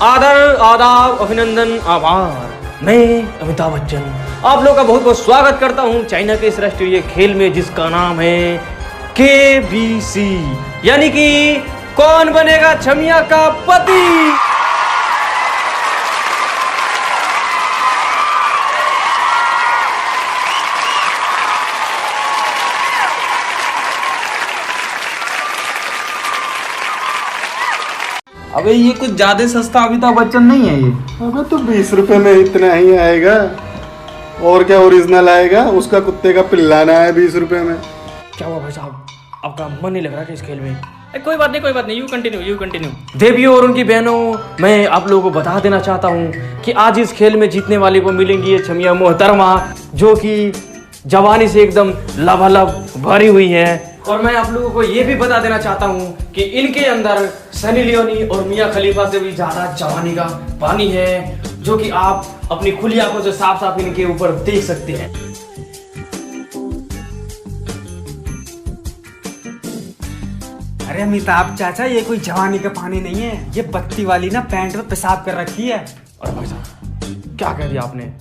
आदर, आदाब, अभिनंदन, आभार। मैं अमिताभ बच्चन आप लोग का बहुत बहुत स्वागत करता हूं चाइना के इस राष्ट्रीय खेल में जिसका नाम है KBC, यानी कि कौन बनेगा छमिया का पति। अबे ये कुछ ज्यादा सस्ता अमिताभ बच्चन नहीं है ये। अबे तो 20 रुपए में इतना ही आएगा और क्या ओरिजिनल आएगा। उसका कुत्ते का पिल्लाना है 20 रुपए में। क्या हुआ भाई साहब, आपका मन नहीं लग रहा कि इस खेल में? कोई बात नहीं, यू कंटिन्यू। देवियों और उनकी बहनों, मैं आप लोगों को बता देना चाहता हूँ कि आज इस खेल में जीतने वाले को मिलेंगी ये छमिया मोहतरमा, जो कि जवानी से एकदम लबालब भरी हुई है। और मैं आप लोगों को ये भी बता देना चाहता हूँ कि इनके अंदर सनी लियोनी और मिया खलीफा से भी ज्यादा जवानी का पानी है, जो कि आप अपनी खुली आंखों से साफ साफ इनके ऊपर देख सकते हैं। अरे अमिताभ चाचा, ये कोई जवानी का पानी नहीं है, ये बत्ती वाली ना पैंट में पेशाब कर रखी है। अरे भाई साहब, क्या कह दिया आपने?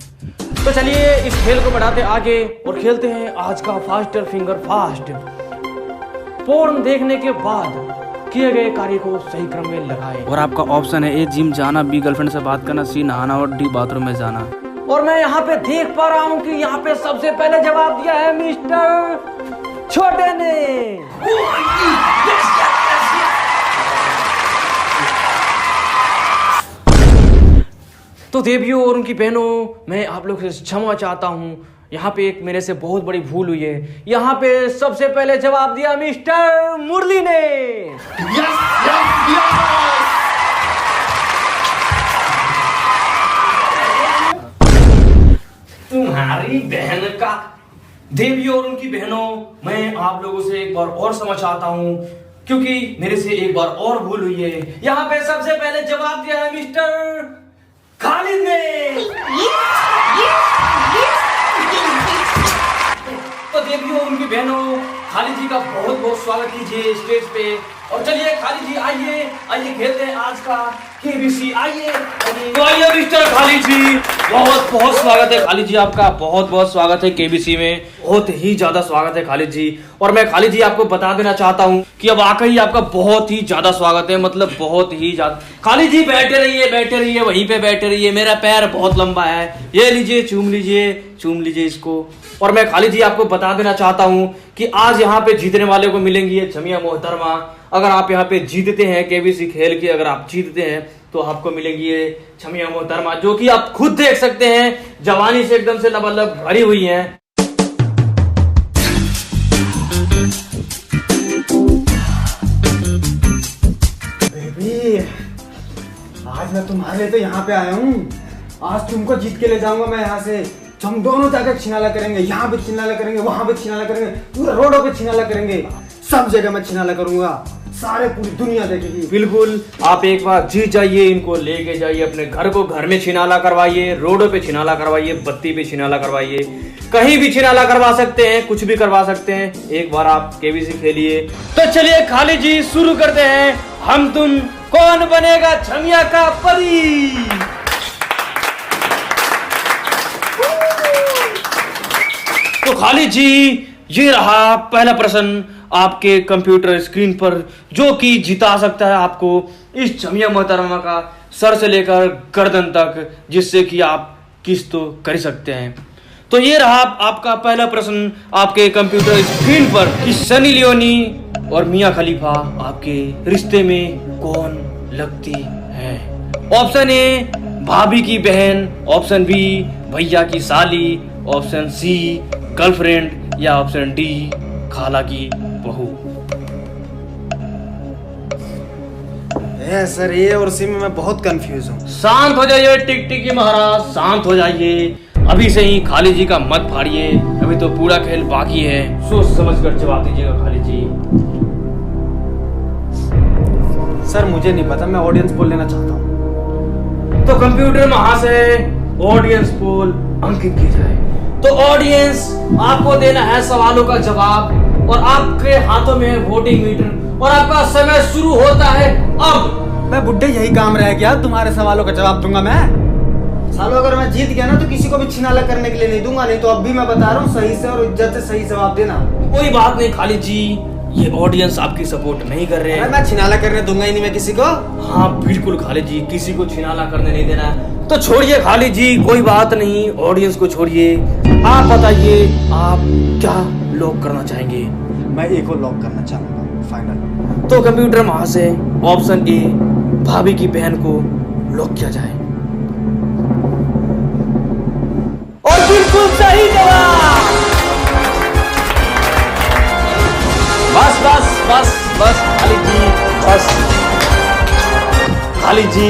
तो चलिए इस खेल को बढ़ाते आगे और खेलते हैं आज का फास्टर फिंगर फास्ट। पोर्न देखने के बाद किए गए कार्य को सही क्रम में लगाएं। और आपका ऑप्शन है ए जिम जाना, बी गर्लफ्रेंड से बात करना, सी नहाना और डी बाथरूम में जाना। और मैं यहाँ पे देख पा रहा हूँ कि यहाँ पे सबसे पहले जवाब दिया है मिस्टर छोटे ने। तो देवियों और उनकी बहनों, मैं आप लोग से क्षमा चाहता हूँ, यहाँ पे एक मेरे से बहुत बड़ी भूल हुई है। यहाँ पे सबसे पहले जवाब दिया मिस्टर मुरली ने। तुम्हारी बहन का। देवियों और उनकी बहनों, मैं आप लोगों से एक बार और समझ चाहता हूँ, क्योंकि मेरे से एक बार और भूल हुई है। यहाँ पे सबसे पहले जवाब दिया है मिस्टर खालिद ने। तो देवियों और उनकी बहनों, खालिद जी का बहुत बहुत स्वागत कीजिए स्टेज पे। और चलिए खालिद जी आइए खेलते हैं आज का KBC। आइए मिस्टर खालिद जी, बहुत बहुत स्वागत है खालिद जी, आपका बहुत बहुत स्वागत है KBC में। बहुत ही ज्यादा स्वागत है खालिद जी। और मैं खालिद जी आपको बता देना चाहता हूँ कि अब वाकई आपका बहुत ही ज्यादा स्वागत है, मतलब बहुत ही ज्यादा। खालिद जी बैठे रहिए, वहीं पे बैठे रहिए, मेरा पैर बहुत लंबा है। ये लीजिए, चूम लीजिए इसको। और मैं खालिद जी आपको बता देना चाहता हूँ कि आज यहाँ पे जीतने वाले को मिलेंगी ये छमिया मोहतरमा। अगर आप यहाँ पे जीतते हैं KBC खेल के, अगर आप जीतते हैं तो आपको मिलेंगी ये छमिया मोहतरमा, जो कि आप खुद देख सकते हैं जवानी से एकदम से लबालब भरी हुई है। बेबी, आज मैं तुम्हारे तो यहाँ पे आया हूँ। आज तुमको जीत के ले जाऊंगा मैं यहाँ से। हम दोनों जाकर छिनाला करेंगे, यहाँ पे छिनाला करेंगे, वहां पे छिनाला करेंगे, पूरा रोडों पे छिनाला करेंगे, सब जगह मैं छिनाला करूंगा, सारे पूरी दुनिया देखेगी। बिल्कुल, आप एक बार जीत जाइए, इनको लेके जाइए अपने घर को, घर में छिनाला करवाइए, रोडों पे छिनाला करवाइए, बत्ती पे छिनाला करवाइए, कहीं भी छिनाला करवा सकते हैं, कुछ भी करवा सकते हैं। एक बार आप KBC खेलिए। तो चलिए खालिद जी शुरू करते हैं। हम तुम कौन बनेगा छमिया का पति। तो खालिद जी, ये रहा पहला प्रश्न आपके कंप्यूटर स्क्रीन पर, जो कि जिता सकता है आपको इस छमिया मोहतरमा का सर से लेकर गर्दन तक, जिससे कि आप किस तो कर सकते हैं। तो ये रहा आपका पहला प्रश्न आपके कंप्यूटर स्क्रीन पर कि सनी लियोनी और मिया खलीफा आपके रिश्ते में कौन लगती है। ऑप्शन ए भाभी की बहन, ऑप्शन बी भैया की साली, ऑप्शन सी गर्लफ्रेंड, या ऑप्शन डी खाला की बहू। सर, ये और सी में मैं बहुत कंफ्यूज हूँ। शांत हो जाइए टिकटिकी महाराज, शांत हो जाइए। अभी से ही खालिद जी का मत फाड़िए, अभी तो पूरा खेल बाकी है। सोच समझ कर जवाब दीजिएगा खालिद जी। सर मुझे नहीं पता, मैं ऑडियंस पोल लेना चाहता हूँ। तो कंप्यूटर महाशय, ऑडियंस पोल अंकित की जाए। तो ऑडियंस, आपको देना है सवालों का जवाब और आपके हाथों में है वोटिंग मीटर और आपका समय शुरू होता है अब। मैं बुड्ढे यही काम रह गया, तुम्हारे सवालों का जवाब दूंगा मैं। सालों अगर मैं जीत गया ना तो किसी को भी छिनाला करने के लिए नहीं दूंगा, नहीं तो अब भी मैं बता रहा हूँ सही से और इज्जत से सही जवाब देना। कोई बात नहीं खालिद जी, ये ऑडियंस आपकी सपोर्ट नहीं कर रहे हैं। मैं छिनाला करने दूंगा ही नहीं मैं किसी को। हाँ बिल्कुल खालिद जी, किसी को छिनाला करने नहीं देना है। तो छोड़िए खालिद जी, कोई बात नहीं, ऑडियंस को छोड़िए। आप बताइए आप क्या लॉक करना चाहेंगे? मैं एक को लॉक करना चाहूंगा फाइनल। तो कंप्यूटर वहां से ऑप्शन ए भाभी की बहन को लॉक किया जाए। और बिल्कुल सही जवाब। बस बस बस बस खालिद जी, बस खालिद जी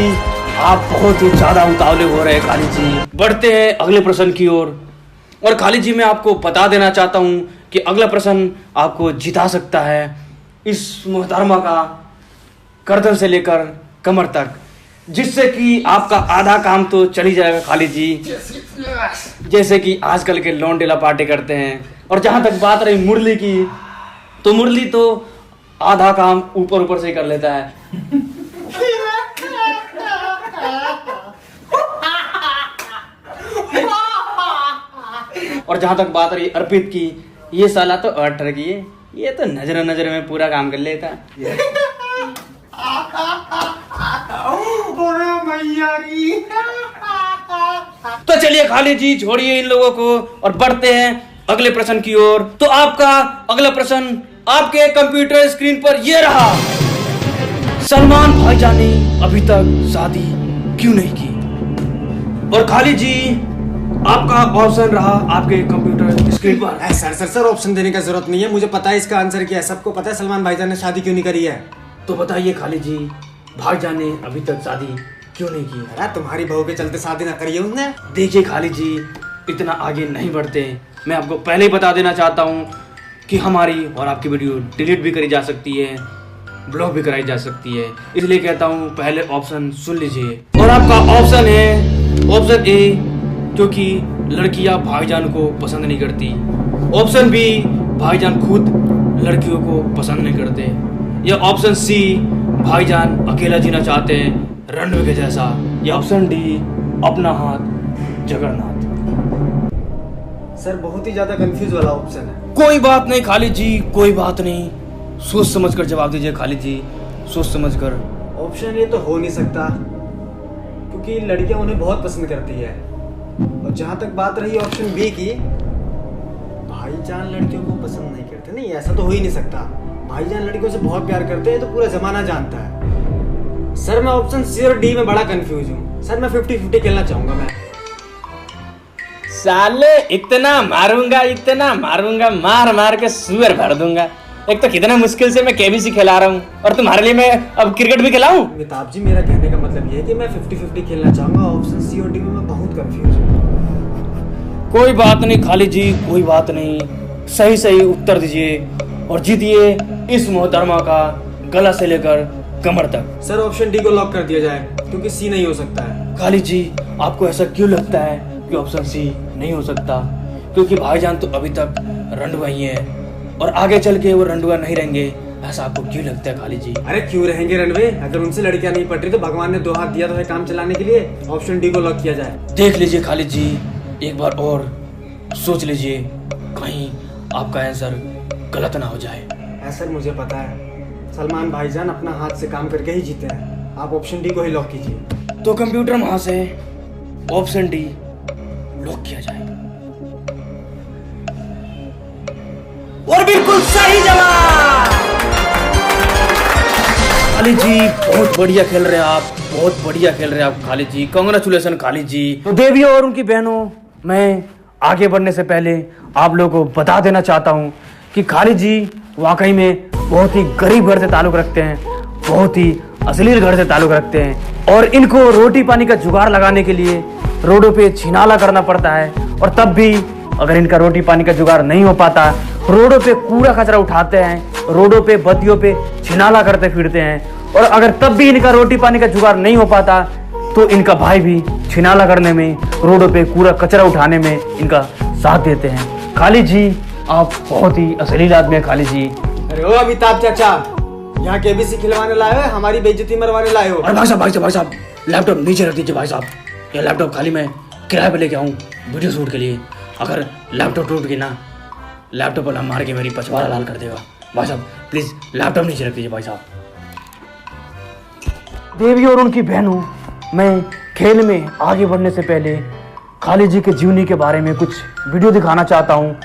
आप बहुत ही ज्यादा उतावले हो रहे हैं खालिद जी। बढ़ते हैं अगले प्रश्न की ओर। और खालिद जी मैं आपको बता देना चाहता हूं कि अगला प्रश्न आपको जिता सकता है इस मोहतरमा का गर्दन से लेकर कमर तक, जिससे कि आपका आधा काम तो चल ही जाएगा खालिद जी। जैसे कि आजकल के लौंडेला पार्टी करते हैं। और जहां तक बात रही मुरली की, तो मुरली तो आधा काम ऊपर ऊपर से ही कर लेता है। और जहां तक बात रही अर्पित की, ये साला तो अटर की है, ये तो नजर नजर में पूरा काम कर लेता है। तो चलिए खालिद जी छोड़िए इन लोगों को और बढ़ते हैं अगले प्रश्न की ओर। तो आपका अगला प्रश्न आपके कंप्यूटर स्क्रीन पर ये रहा। सलमान भाईजान ने अभी तक शादी क्यों नहीं की? और खालिद जी आपका ऑप्शन रहा आपके कंप्यूटर स्क्रीन पर। सर ऑप्शन देने का जरूरत नहीं है, मुझे पता है इसका आंसर क्या है। सबको पता है सलमान भाईजान ने शादी क्यों नहीं करी है। तो बताइए खालिद जी, भाईजान ने अभी तक शादी क्यों नहीं की? अरे तुम्हारी बहू के चलते शादी ना करी है उसने। देखिए खालिद जी, इतना आगे नहीं बढ़ते। मैं आपको पहले ही बता देना चाहता हूँ कि हमारी और आपकी वीडियो डिलीट भी करी जा सकती है, ब्लॉक भी कराई जा सकती है, इसलिए कहता हूँ पहले ऑप्शन सुन लीजिए। और आपका ऑप्शन है ऑप्शन ए, क्योंकि लड़कियां भाईजान को पसंद नहीं करती। ऑप्शन बी, भाईजान खुद लड़कियों को पसंद नहीं करते। या ऑप्शन सी, भाईजान अकेला जीना चाहते हैं रणवीर के जैसा। या ऑप्शन डी, अपना हाथ जगन्नाथ। सर बहुत ही ज्यादा कंफ्यूज वाला ऑप्शन है। कोई बात नहीं खालिद जी, कोई बात नहीं, सोच समझ कर जवाब दीजिए खालिद जी, सोच समझ कर। ऑप्शन ये तो हो नहीं सकता, क्योंकि लड़कियां उन्हें बहुत पसंद करती है। और जहां तक बात रही ऑप्शन बी की, भाईजान लड़कियों को पसंद नहीं करते, नहीं ऐसा तो हो ही नहीं सकता। भाईजान लड़कियों से बहुत प्यार करते हैं, तो पूरा जमाना जानता है। सर मैं ऑप्शन सी और डी में बड़ा कंफ्यूज हूँ। सर मैं 50-50 खेलना चाहूंगा मैं। साले इतना मारूंगा, मार मार के सुअर भर दूंगा। एक तो कितना मुश्किल से मैं केबीसी खिला रहा हूँ और तुम्हारे लिए मैं अब क्रिकेट भी खिलाऊं। अमिताभ जी मेरा कहने का मतलब ये है कि मैं 50-50 खेलना चाहूंगा। ऑप्शन सी और डी में मैं बहुत कंफ्यूज हूँ। कोई बात नहीं खालिद जी, कोई बात नहीं, सही सही उत्तर दीजिए और जीतिए इस मोहतरमा का गला से लेकर कमर तक। सर ऑप्शन डी को लॉक कर दिया जाए, क्योंकि सी नहीं हो सकता है। खालिद जी आपको ऐसा क्यों लगता है कि ऑप्शन सी नहीं हो सकता? क्योंकि भाईजान तो अभी तक रंडुआ ही है और आगे चल के वो रंडुआ नहीं रहेंगे, ऐसा आपको क्यों लगता है खालिद जी? अरे क्यों रहेंगे रनवे? अगर उनसे लड़कियां नहीं पट रही तो भगवान ने 2 हाथ दिया तो है काम चलाने के लिए। ऑप्शन डी को लॉक किया जाए। देख लीजिए खालिद जी, एक बार और सोच लीजिए, कहीं आपका आंसर गलत ना हो जाए। सर मुझे पता है सलमान भाईजान अपना हाथ से काम करके ही जीते हैं। आप ऑप्शन डी को ही लॉक कीजिए। तो कंप्यूटर वहां से ऑप्शन डी लॉक किया जाए। और बिल्कुल सही जवाब। खालिद जी बहुत बढ़िया खेल रहे हैं आप, बहुत बढ़िया खेल रहे हैं आप खालिद जी, कांग्रेचुलेशन खालिद जी। तो देवियों और उनकी बहनों, मैं आगे बढ़ने से पहले आप लोगों को बता देना चाहता हूं कि खालिद जी वाकई में बहुत ही गरीब घर से ताल्लुक रखते हैं, बहुत ही अश्लील घर से ताल्लुक रखते हैं और इनको रोटी पानी का जुगाड़ लगाने के लिए रोडों पे छिनाला करना पड़ता है। और तब भी अगर इनका रोटी पानी का जुगाड़ नहीं हो पाता, रोडों पे कूड़ा कचरा उठाते हैं, रोडों पे बत्तियों पे छिनाला करते फिरते हैं। और अगर तब भी इनका रोटी पानी का जुगाड़ नहीं हो पाता तो इनका भाई भी छिनाला करने में, रोडों पे कूड़ा कचरा उठाने में इनका साथ देते हैं। खालिद जी आप बहुत ही अश्लील आदमी है खालिद जी। अरे ओ अमिताभ चाचा, यहाँ केबीसी खिलवाने लाए हो, हमारी बेइज्जती मरवाने लाए हो। और भाई साहब लैपटॉप नीचे रख दीजिए भाई साहब। ये लैपटॉप खाली मैं किराए पे लेके आऊँ वीडियो शूट के लिए। अगर लैपटॉप टूट गई ना, लैपटॉप वाला मार के मेरी पछवाड़ा लाल कर देगा। भाई साहब प्लीज लैपटॉप नीचे रख दीजिए भाई साहब। देवी और उनकी बहनों, मैं खेल में आगे बढ़ने से पहले खालिद जी के जीवनी के बारे में कुछ वीडियो दिखाना चाहता हूँ।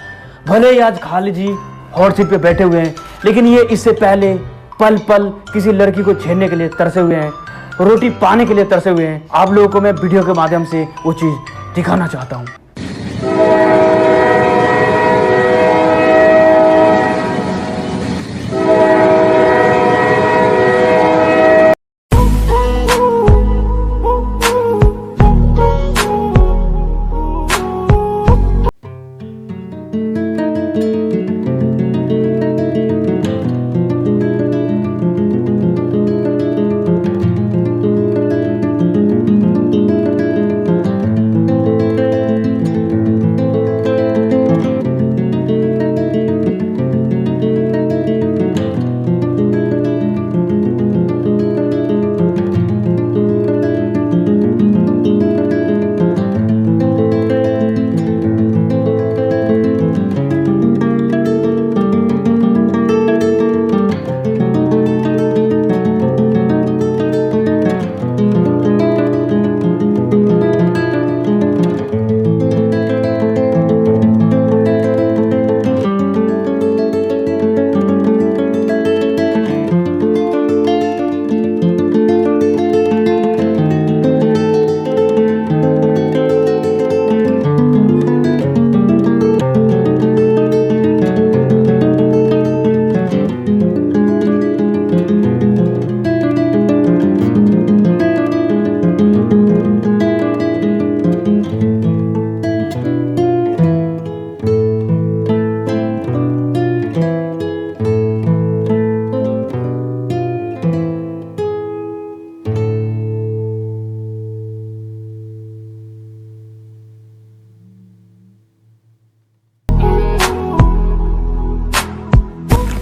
भले ही आज खालिद जी हॉट सीट पे बैठे हुए हैं, लेकिन ये इससे पहले पल पल किसी लड़की को छेड़ने के लिए तरसे हुए हैं, रोटी पाने के लिए तरसे हुए हैं। आप लोगों को मैं वीडियो के माध्यम से वो चीज़ दिखाना चाहता हूँ।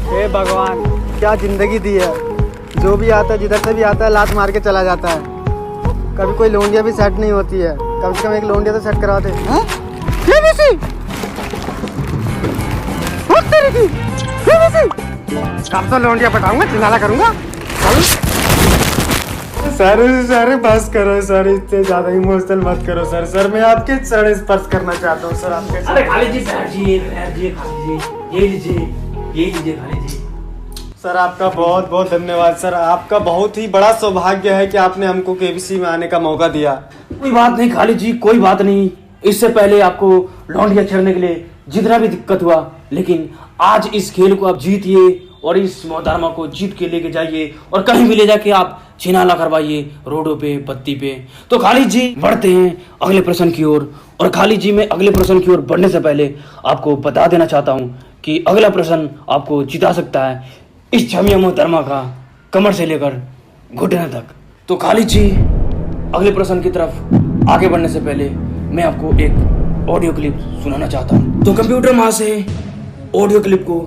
हे भगवान, क्या जिंदगी दी है। जो भी आता है, जिधर से भी आता है, लात मार के चला जाता है। कभी कोई लोंडिया भी सेट नहीं होती है। कम से कम एक लोंडिया तो सेट करवा दे। कब तो लोंडिया पटाऊंगा, चिनाला करूंगा। सर बस करो सर, इतने ज्यादा इमोशनल मत करो सर। सर मैं आपके चरण स्पर्श करना चाहता हूँ सर, आपके। अरे खालिद जी बैठिए खालिद जी, ये लीजिए खालिद जी। सर आपका बहुत बहुत धन्यवाद सर। आपका बहुत ही बड़ा सौभाग्य है कि आपने हमको केबीसी में आने का मौका दिया। कोई बात नहीं खालिद जी, कोई बात नहीं। इससे पहले आपको लौंडिया छेड़ने के लिए जितना भी दिक्कत हुआ, लेकिन आज इस खेल को आप जीतिए और इस मोहतरमा को जीत के लेके जाइए और कहीं भी ले जाके आप छिनाला करवाइए, रोडों पे, बत्ती पे। तो खालिद जी बढ़ते हैं अगले प्रश्न की ओर। और खालिद जी मैं अगले प्रश्न की ओर बढ़ने से पहले आपको बता देना चाहता हूँ कि अगला प्रश्न आपको जिता सकता है इस छमिया मोहतरमा का कमर से लेकर घुटने तक। तो खालिद जी अगले प्रश्न की तरफ आगे बढ़ने से पहले मैं आपको एक ऑडियो क्लिप सुनाना चाहता हूँ। तो कंप्यूटर वहां से ऑडियो क्लिप को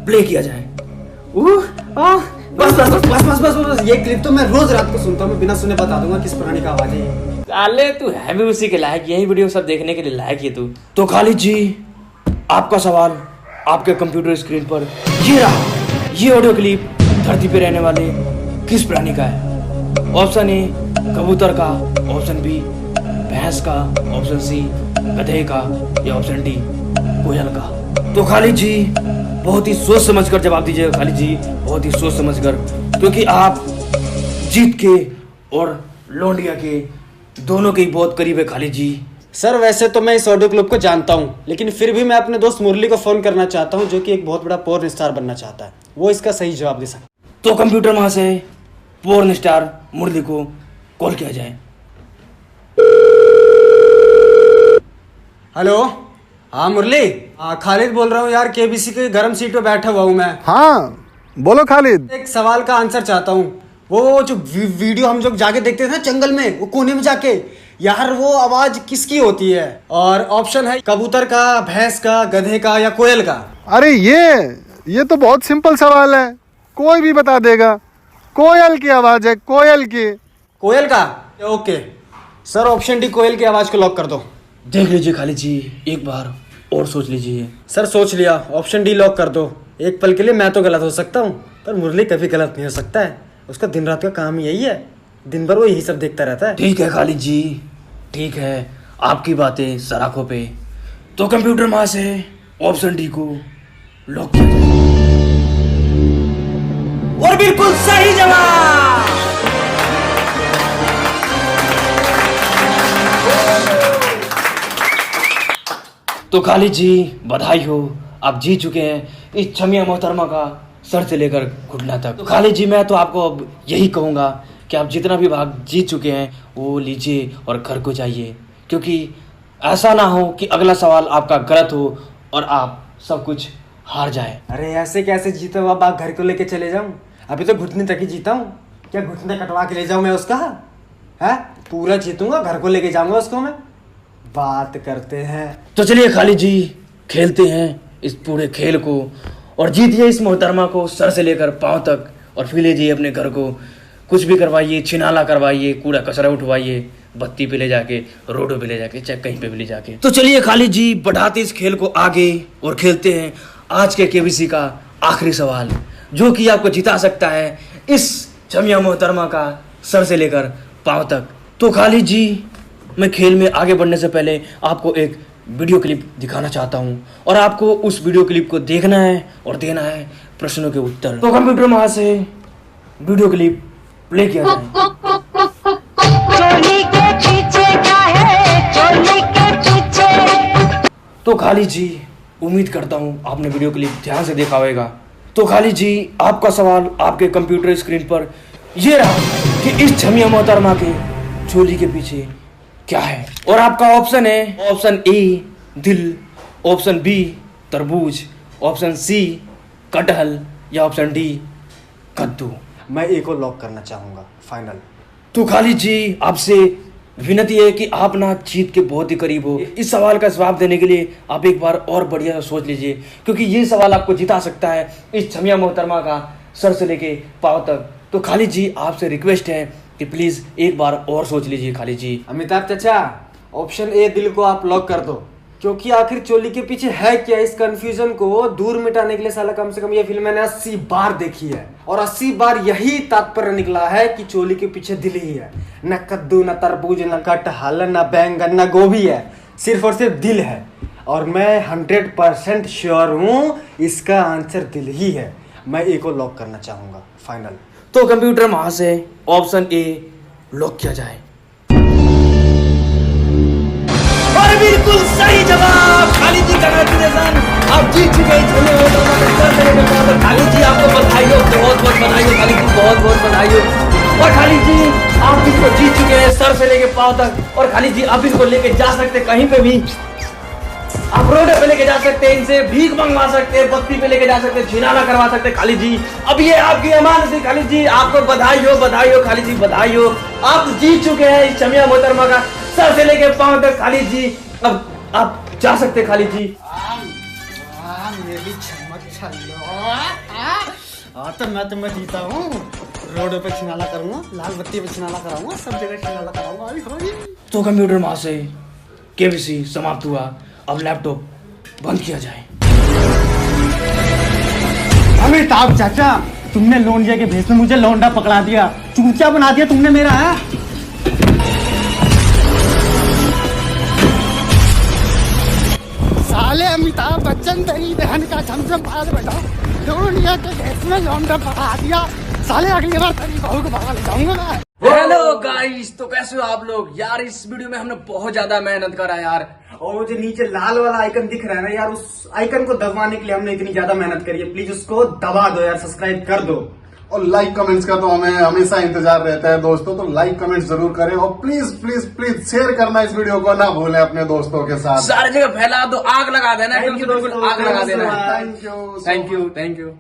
प्ले किया जाए। बस ये क्लिप तो मैं रोज रात को सुनता हूँ। मैं बिना सुने बता दूंगा किस प्राणी का आवाज है। साले तू है भी उसी के लायक, यही वीडियो सब देखने के लिए लायक है तू। तो खालिद जी आपका सवाल आपके कंप्यूटर स्क्रीन पर ये रहा। ये ऑडियो क्लिप धरती पे रहने वाले किस प्राणी का है? ऑप्शन ए कबूतर का, ऑप्शन बी भैंस का, ऑप्शन सी गधे का, या ऑप्शन डी कोयल का। तो खालिद जी बहुत ही सोच समझकर जवाब दीजिएगा खालिद जी, बहुत ही सोच समझकर, क्योंकि आप जीत के और लौंडिया के दोनों के ही बहुत करीब है खालिद जी। सर वैसे तो मैं इस ऑडियो क्लिप को जानता हूँ, लेकिन फिर भी मैं अपने दोस्त मुरली को फोन करना चाहता हूँ, जो कि एक बहुत बड़ा पोर्न स्टार बनना चाहता है। वो इसका सही जवाब दे सकता। तो कंप्यूटर वहां से पोर्न स्टार मुरली को कॉल किया जाए। हेलो, हाँ मुरली, खालिद बोल रहा हूँ यार, केबीसी के गर्म सीट पे बैठा हुआ हूँ मैं। हाँ बोलो खालिद। एक सवाल का आंसर चाहता हूँ। वो जो वीडियो हम लोग जाके देखते थे ना जंगल में, वो कोने में जाके, यार वो आवाज किसकी होती है? और ऑप्शन है कबूतर का, भैंस का, गधे का, या कोयल का। अरे ये तो बहुत सिंपल सवाल है। कोई भी बता देगा। कोयल की आवाज है, कोयल की। कोयल का? ओके सर, ऑप्शन डी कोयल की आवाज को लॉक कर दो। देख लीजिए खालिद जी, एक बार और सोच लीजिए। सर सोच लिया, ऑप्शन डी लॉक कर दो। एक पल के लिए मैं तो गलत हो सकता हूँ, पर मुरली कभी गलत नहीं हो सकता है। उसका दिन रात का काम ही यही है, दिन भर वो यही सब देखता रहता है। ठीक है खालिद जी, ठीक है, आपकी बातें सराखों पे। तो कंप्यूटर मां से ऑप्शन डी को लॉक किया जाए। और बिल्कुल सही जवाब। तो खालिद जी बधाई हो, आप जीत चुके हैं इस छमिया मोहतरमा का सर से लेकर घुटना तक। तो खालिद जी मैं तो आपको अब यही कहूँगा कि आप जितना भी भाग जीत चुके हैं वो लीजिए और घर को जाइए, क्योंकि ऐसा ना हो कि अगला सवाल आपका गलत हो और आप सब कुछ हार जाए। अरे ऐसे कैसे जीता हुआ बाघ घर को लेके चले जाऊं? अभी तो घुटने तक ही जीता हूँ, क्या घुटने कटवा के ले जाऊं मैं उसका? है पूरा जीतूंगा, घर को लेके जाऊंगा उसको मैं। बात करते हैं। तो चलिए खालिद जी खेलते हैं इस पूरे खेल को और जीतिए इस मोहतरमा को सर से लेकर पांव तक, और फिर लीजिए अपने घर को, कुछ भी करवाइए, छिनाला करवाइए, कूड़ा कचरा उठवाइए, बत्ती पे ले जाके, रोडों पे ले जाके, चाहे कहीं पे भी ले जाके। तो चलिए खालिद जी बढ़ाते इस खेल को आगे और खेलते हैं आज के केबीसी का आखिरी सवाल, जो कि आपको जिता सकता है इस छमिया मोहतरमा का सर से लेकर पांव तक। तो खालिद जी मैं खेल में आगे बढ़ने से पहले आपको एक वीडियो क्लिप दिखाना चाहता हूं और आपको उस वीडियो क्लिप को देखना है और देना है प्रश्नों के उत्तर। तो कंप्यूटर वहां से वीडियो क्लिप प्ले किया जाए। चोली के पीछे क्या है, चोली के पीछे। तो खालिद जी उम्मीद करता हूं आपने वीडियो क्लिप ध्यान से देखा होगा। तो खालिद जी आपका सवाल आपके कंप्यूटर स्क्रीन पर ये रहा कि इस छमिया मोहतरमा के चोली के पीछे क्या है, और आपका ऑप्शन है ऑप्शन ए दिल, ऑप्शन बी तरबूज, ऑप्शन सी कटहल या ऑप्शन डी कद्दू। मैं ए को लॉक करना चाहूंगा, फाइनल। तो खालिद जी आपसे विनती है कि आप ना जीत के बहुत ही करीब हो। इस सवाल का जवाब देने के लिए आप एक बार और बढ़िया सोच लीजिए, क्योंकि ये सवाल आपको जिता सकता है इस छमिया मोहतरमा का सर से लेके पांव तक। तो खालिद जी आपसे रिक्वेस्ट है कि प्लीज एक बार और सोच लीजिए खालिद जी। अमिताभ चाचा ऑप्शन ए दिल को आप लॉक कर दो, क्योंकि आखिर चोली के पीछे है क्या, इस कंफ्यूजन को दूर मिटाने के लिए साला कम से कम ये फिल्म मैंने 80 बार देखी है, और 80 बार यही तात्पर्य निकला है कि चोली के पीछे दिल ही है। न कद्दू, न तरबूज, न कटहल, न बैंगन, न गोभी है, सिर्फ और सिर्फ दिल है। और मैं 100% श्योर हूँ इसका आंसर दिल ही है। मैं ए को लॉक करना चाहूंगा, फाइनल। तो कंप्यूटर वहां से ऑप्शन ए लॉक किया जाए। और बिल्कुल सही जवाब खालिद जी, कांग्रेचुलेशन, आप जीत चुके हैं। खालिद जी आपको बधाई हो, बहुत बहुत बधाई हो खालिद जी, बहुत बहुत बधाई हो। और खालिद जी आप इसको जीत चुके हैं सर से लेके पांव तक। और खालिद जी आप इसको लेके जा सकते कहीं पे भी, आप रोड पे लेके जा सकते हैं, इनसे भीख मंगवा सकते हैं, बत्ती पे लेके जा सकते हैं, छिनाला करवा सकते हैं खालिद जी। अब ये आपकी अमानत है खालिद जी, आपको बधाई हो खालिद जी, बधाई हो। आप जीत चुके हैं इस छमिया मोहतरमा का सर से लेके पांव तक खालिद जी। अब आप जा सकते हैं खालिद जी। मेरी चमक तो मैं जीता हूँ। रोड पे छिनाला करूंगा, लाल बत्ती पे छिनाला कराऊंगा, सब जगह छिनाला कराऊंगा। तो कंप्यूटर वहां से केबीसी समाप्त हुआ। अब लैपटॉप बंद किया जाए। अमिताभ चाचा तुमने लोंडिया के भेस में मुझे लौंडा पकड़ा दिया, चूतिया बना दिया तुमने मेरा। है साले अमिताभ बच्चन तेरी बहन का झमझम पाल बेटा, लोंडिया के भेस में लौंडा पकड़ा दिया। साले अगली बार तेरी बहू को भगा ले जाऊंगा मैं। हेलो गाइस, तो कैसे हो आप लोग यार। इस वीडियो में हमने बहुत ज्यादा मेहनत करा यार, और वो जो नीचे लाल वाला आइकन दिख रहा है ना यार, उस आइकन को दबाने के लिए हमने इतनी ज्यादा मेहनत करी है। प्लीज उसको दबा दो यार, सब्सक्राइब कर दो। और लाइक कमेंट्स का तो हमें हमेशा इंतजार रहता है दोस्तों, तो लाइक कमेंट्स जरूर करें और प्लीज प्लीज प्लीज शेयर करना इस वीडियो को ना भूलें अपने दोस्तों के साथ। सारी जगह फैला दो, आग लगा देना, Thank you, बिल्कुल आग लगा देना। Thank you thank you.